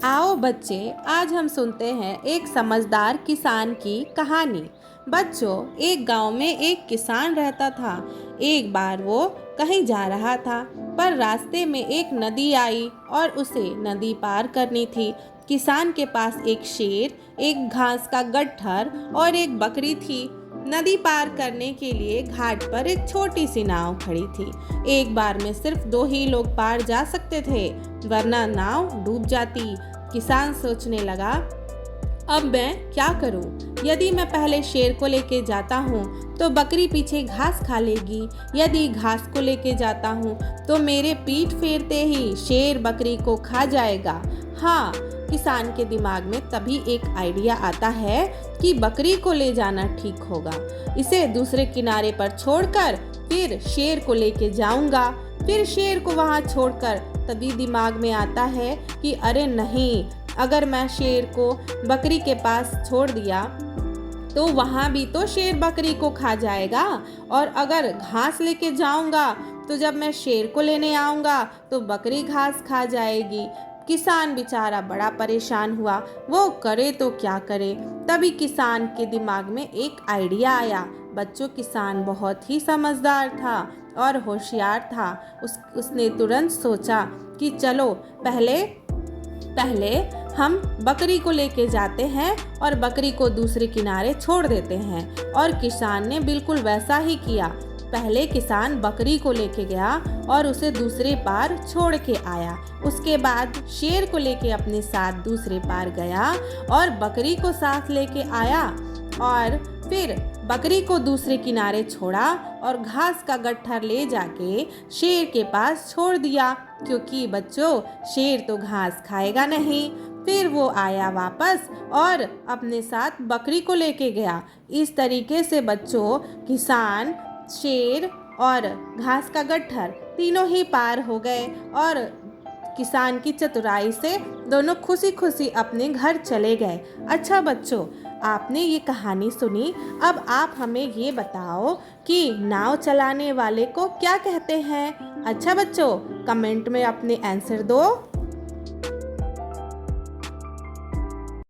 आओ बच्चे, आज हम सुनते हैं एक समझदार किसान की कहानी। बच्चों, एक गांव में एक किसान रहता था। एक बार वो कहीं जा रहा था, पर रास्ते में एक नदी आई और उसे नदी पार करनी थी। किसान के पास एक शेर, एक घास का गट्ठर और एक बकरी थी। नदी पार करने के लिए घाट पर एक छोटी सी नाव खड़ी थी। एक बार में सिर्फ 2 ही लोग पार जा सकते थे, वरना नाव डूब जाती। किसान सोचने लगा, अब मैं क्या करूं? यदि मैं पहले शेर को लेके जाता हूं तो बकरी पीछे घास खा लेगी। यदि घास को लेके जाता हूं तो मेरे पीठ फेरते ही शेर बकरी को खा जाएगा। हाँ, किसान के दिमाग में तभी एक आइडिया आता है कि बकरी को ले जाना ठीक होगा। इसे दूसरे किनारे पर छोड़कर फिर शेर को लेके जाऊंगा। फिर शेर को वहां छोड़कर तभी दिमाग में आता है कि अरे नहीं, अगर मैं शेर को बकरी के पास छोड़ दिया तो वहां भी तो शेर बकरी को खा जाएगा, और अगर घास लेके जाऊंगा तो जब मैं शेर को लेने आऊंगा तो बकरी घास खा जाएगी। किसान बेचारा बड़ा परेशान हुआ, वो करे तो क्या करे। तभी किसान के दिमाग में एक आइडिया आया। बच्चों, किसान बहुत ही समझदार था और होशियार था। उसने तुरंत सोचा कि चलो पहले हम बकरी को लेके जाते हैं और बकरी को दूसरे किनारे छोड़ देते हैं। और किसान ने बिल्कुल वैसा ही किया। पहले किसान बकरी को लेके गया और उसे दूसरे पार छोड़ के आया। उसके बाद शेर को लेके अपने साथ दूसरे पार गया और बकरी को साथ लेके आया, और फिर बकरी को दूसरे किनारे छोड़ा और घास का गट्ठर ले जाके शेर के पास छोड़ दिया, क्योंकि बच्चों, शेर तो घास खाएगा नहीं। फिर वो आया वापस और अपने साथ बकरी को लेके गया। इस तरीके से बच्चों, किसान, शेर और घास का गट्ठर तीनों ही पार हो गए और किसान की चतुराई से दोनों खुशी खुशी अपने घर चले गए। अच्छा बच्चों, आपने ये कहानी सुनी। अब आप हमें ये बताओ कि नाव चलाने वाले को क्या कहते हैं? अच्छा बच्चों, कमेंट में अपने आंसर दो।